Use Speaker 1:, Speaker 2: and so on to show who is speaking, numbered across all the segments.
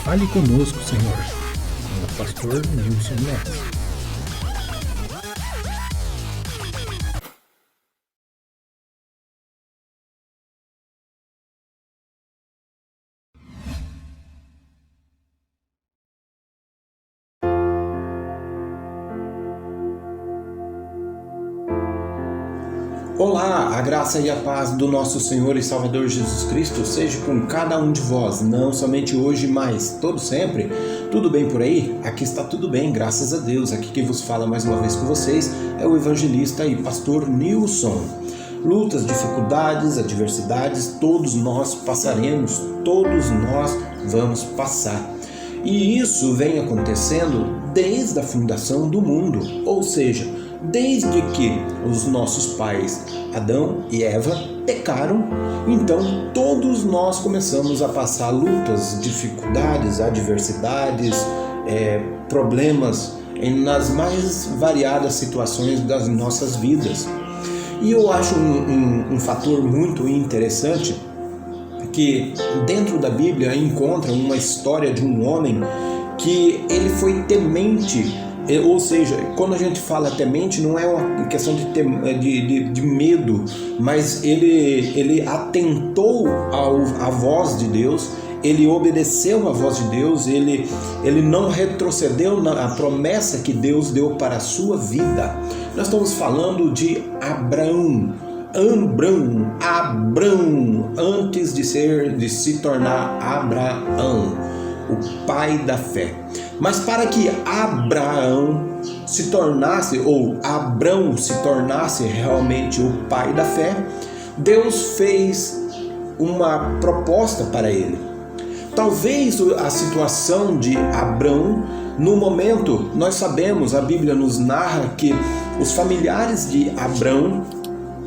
Speaker 1: Fale conosco, Senhor. Com o pastor Nilson Neto.
Speaker 2: Olá, a graça e a paz do nosso Senhor e Salvador Jesus Cristo seja com cada um de vós, não somente hoje, mas todo sempre. Tudo bem por aí? Aqui está tudo bem, graças a Deus. Aqui quem vos fala mais uma vez com vocês é o evangelista e pastor Nilson. Lutas, dificuldades, adversidades, todos nós passaremos, todos nós vamos passar. E isso vem acontecendo desde a fundação do mundo, ou seja, desde que os nossos pais, Adão e Eva, pecaram, então todos nós começamos a passar lutas, dificuldades, adversidades, problemas nas mais variadas situações das nossas vidas. E eu acho um fator muito interessante que dentro da Bíblia encontra uma história de um homem que ele foi temente. Ou seja, quando a gente fala temente, não é uma questão de medo, mas ele atentou à voz de Deus, ele obedeceu à voz de Deus, ele não retrocedeu na promessa que Deus deu para a sua vida. Nós estamos falando de Abrão, antes de se tornar Abraão, o pai da fé. Mas para que Abrão se tornasse realmente o pai da fé, Deus fez uma proposta para ele. Talvez a situação de Abrão, no momento, nós sabemos, a Bíblia nos narra que os familiares de Abrão,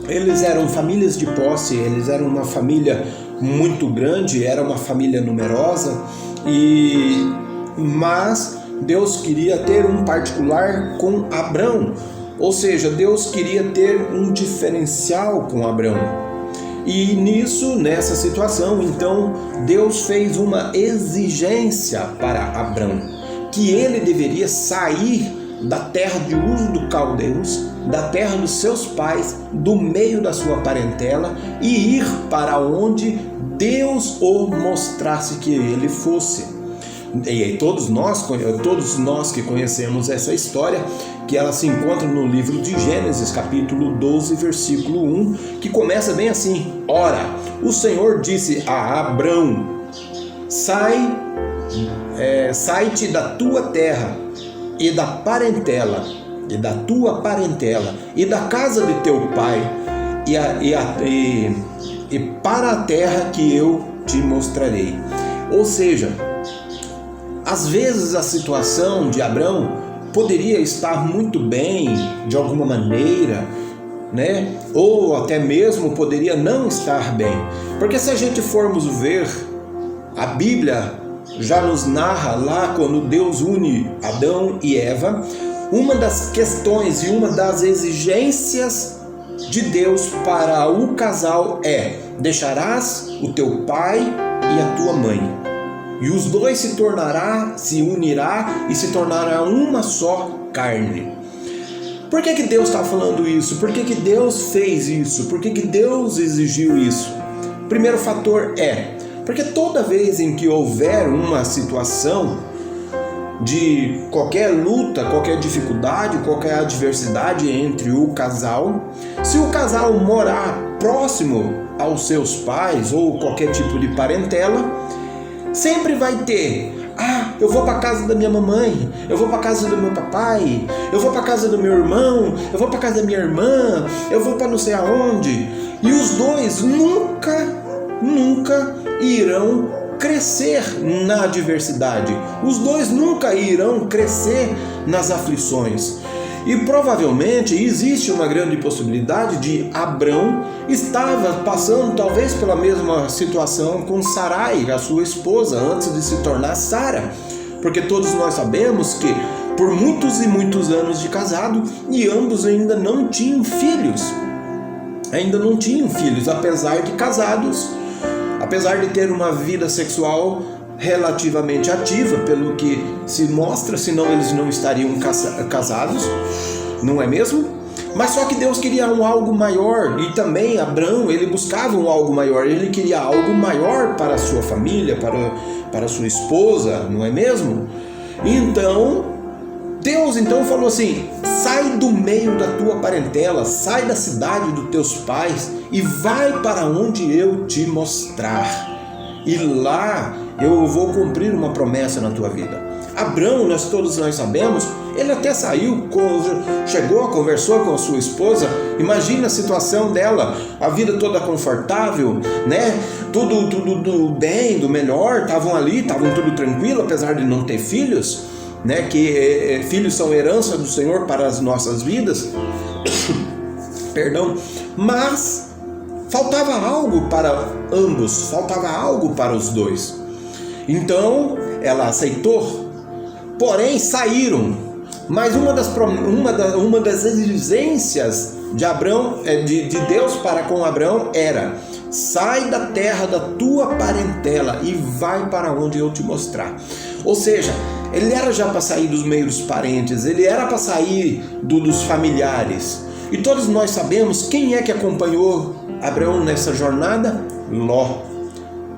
Speaker 2: eles eram famílias de posse, eles eram uma família muito grande, era uma família numerosa, mas Deus queria ter um particular com Abrão, ou seja, Deus queria ter um diferencial com Abrão. E nessa situação, então, Deus fez uma exigência para Abrão, que ele deveria sair da terra de Ur dos Caldeus, da terra dos seus pais, do meio da sua parentela, e ir para onde Deus o mostrasse que ele fosse. E aí todos nós que conhecemos essa história, que ela se encontra no livro de Gênesis, capítulo 12, versículo 1, que começa bem assim: Ora, o Senhor disse a Abrão: sai-te da tua terra e da parentela, e da tua parentela, e da casa de teu pai, e para a terra que eu te mostrarei. Ou seja, às vezes a situação de Abrão poderia estar muito bem de alguma maneira, né? Ou até mesmo poderia não estar bem. Porque se a gente formos ver, a Bíblia já nos narra lá quando Deus une Adão e Eva, uma das questões e uma das exigências de Deus para o casal é: deixarás o teu pai e a tua mãe, e os dois se unirá e se tornará uma só carne. Por que Deus está falando isso? Por que Deus fez isso? Por que Deus exigiu isso? Primeiro fator porque toda vez em que houver uma situação de qualquer luta, qualquer dificuldade, qualquer adversidade entre o casal, se o casal morar próximo aos seus pais ou qualquer tipo de parentela, sempre vai ter: eu vou para casa da minha mamãe, eu vou para casa do meu papai, eu vou para casa do meu irmão, eu vou para casa da minha irmã, eu vou para não sei aonde. E os dois nunca irão crescer na adversidade. Os dois nunca irão crescer nas aflições. E provavelmente existe uma grande possibilidade de Abrão estava passando talvez pela mesma situação com Sarai, a sua esposa, antes de se tornar Sara. Porque todos nós sabemos que por muitos e muitos anos de casado, e ambos ainda não tinham filhos. Apesar de casados, apesar de ter uma vida sexual relativamente ativa, pelo que se mostra, senão eles não estariam casados, não é mesmo? Mas só que Deus queria algo maior, e também Abrão, ele buscava algo maior, ele queria algo maior para a sua família, para a sua esposa, não é mesmo? Então, Deus falou assim: sai do meio da tua parentela, sai da cidade dos teus pais e vai para onde eu te mostrar. E lá eu vou cumprir uma promessa na tua vida. Abrão, todos nós sabemos, ele até saiu, chegou, conversou com a sua esposa. Imagina a situação dela, a vida toda confortável, né? Tudo do bem, do melhor, estavam ali, estavam tudo tranquilo, apesar de não ter filhos, né? Que filhos são herança do Senhor para as nossas vidas. Perdão, mas faltava algo para ambos, faltava algo para os dois. Então ela aceitou, porém saíram. Mas uma das exigências de Abrão, de Deus para com Abrão, era: sai da terra da tua parentela e vai para onde eu te mostrar. Ou seja, ele era já para sair dos meios dos parentes, ele era para sair dos familiares. E todos nós sabemos quem é que acompanhou Abrão nessa jornada? Ló.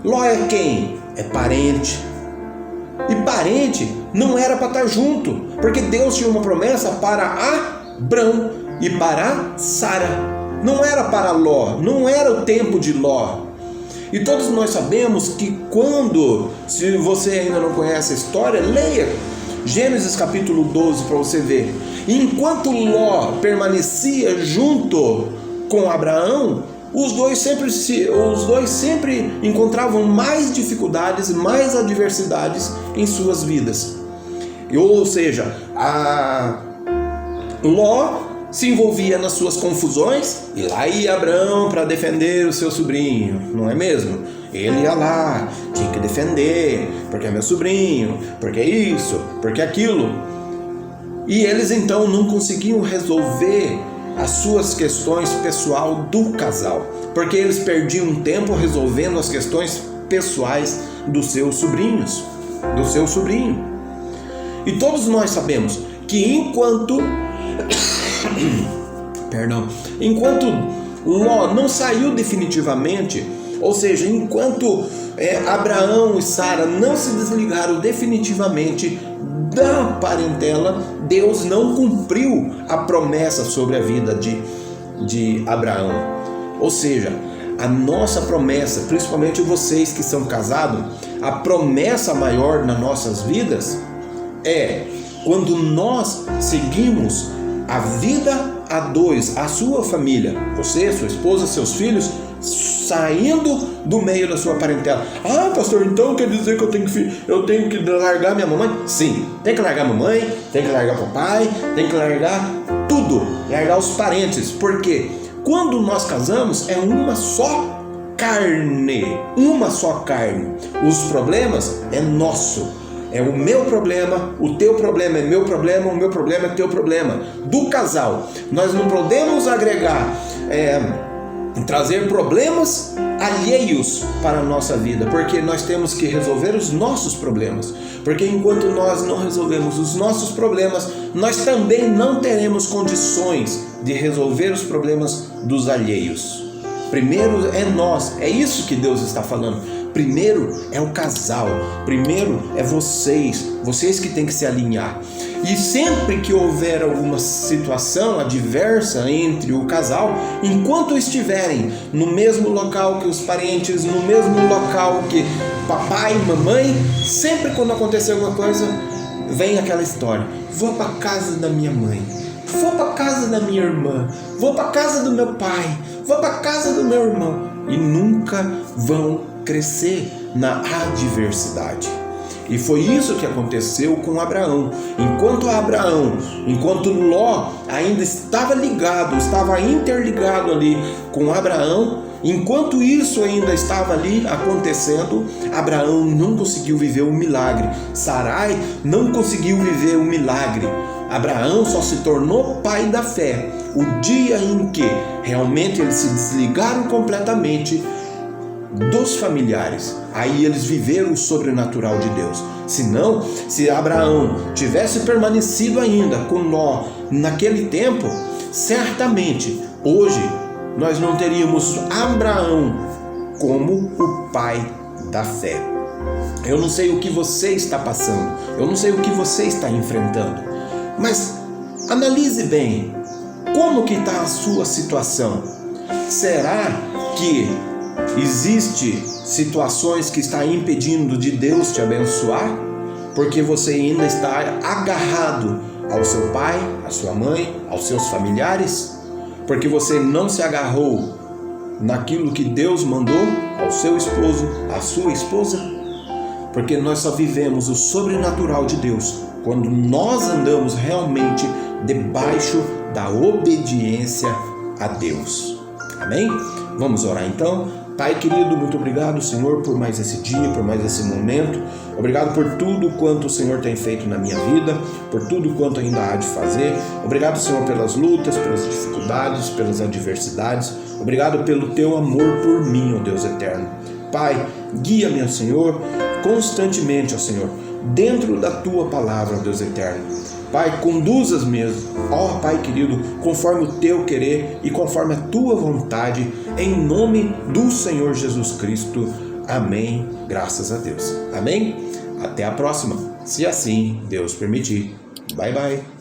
Speaker 2: Ló é quem? É parente. E parente não era para estar junto, porque Deus tinha uma promessa para Abrão e para Sara. Não era para Ló, não era o tempo de Ló. E todos nós sabemos que se você ainda não conhece a história, leia Gênesis capítulo 12 para você ver. Enquanto Ló permanecia junto com Abraão, os dois sempre encontravam mais dificuldades, mais adversidades em suas vidas. Ou seja, Ló se envolvia nas suas confusões e lá ia Abrão para defender o seu sobrinho, não é mesmo? Ele ia lá, tinha que defender, porque é meu sobrinho, porque é isso, porque é aquilo. E eles então não conseguiam resolver as suas questões pessoal do casal, porque eles perdiam tempo resolvendo as questões pessoais dos seus sobrinhos, do seu sobrinho. E todos nós sabemos que enquanto Ló não saiu definitivamente, ou seja, enquanto Abraão e Sara não se desligaram definitivamente da parentela, Deus não cumpriu a promessa sobre a vida de Abraão. Ou seja, a nossa promessa, principalmente vocês que são casados, a promessa maior nas nossas vidas é quando nós seguimos a vida a dois, a sua família, você, sua esposa, seus filhos, saindo do meio da sua parentela. Ah, pastor, então quer dizer que eu tenho que largar minha mamãe? Sim, tem que largar a mamãe, tem que largar o papai, tem que largar tudo, largar os parentes, porque quando nós casamos é uma só carne, os problemas é nosso. É o meu problema, o teu problema é meu problema, o meu problema é teu problema. Do casal, nós não podemos agregar, trazer problemas alheios para a nossa vida, porque nós temos que resolver os nossos problemas. Porque enquanto nós não resolvemos os nossos problemas, nós também não teremos condições de resolver os problemas dos alheios. Primeiro é nós, é isso que Deus está falando. Primeiro é o casal, primeiro é vocês que têm que se alinhar. E sempre que houver alguma situação adversa entre o casal, enquanto estiverem no mesmo local que os parentes, no mesmo local que papai e mamãe, sempre quando acontecer alguma coisa, vem aquela história: vou para casa da minha mãe, vou para casa da minha irmã, vou para casa do meu pai, vou para casa do meu irmão, e nunca vão crescer na adversidade. E foi isso que aconteceu com Abraão. Enquanto Ló ainda estava interligado ali com Abraão, enquanto isso ainda estava ali acontecendo, Abraão não conseguiu viver o milagre. Sarai não conseguiu viver o milagre. Abraão só se tornou pai da fé o dia em que realmente eles se desligaram completamente dos familiares. Aí eles viveram o sobrenatural de Deus. Senão, se Abraão tivesse permanecido ainda com Ló naquele tempo, certamente hoje nós não teríamos Abraão como o pai da fé. Eu não sei o que você está passando, eu não sei o que você está enfrentando, mas analise bem como que está a sua situação. Será que existe situações que está impedindo de Deus te abençoar? Porque você ainda está agarrado ao seu pai, à sua mãe, aos seus familiares? Porque você não se agarrou naquilo que Deus mandou ao seu esposo, à sua esposa? Porque nós só vivemos o sobrenatural de Deus quando nós andamos realmente debaixo da obediência a Deus. Amém? Vamos orar então? Pai querido, muito obrigado, Senhor, por mais esse dia, por mais esse momento. Obrigado por tudo quanto o Senhor tem feito na minha vida, por tudo quanto ainda há de fazer. Obrigado, Senhor, pelas lutas, pelas dificuldades, pelas adversidades. Obrigado pelo teu amor por mim, ó Deus eterno. Pai, guia-me, ó Senhor, constantemente, ó Senhor, dentro da tua palavra, ó Deus eterno. Pai, conduza-me, ó Pai querido, conforme o teu querer e conforme a tua vontade, em nome do Senhor Jesus Cristo. Amém. Graças a Deus. Amém? Até a próxima, se assim Deus permitir. Bye, bye.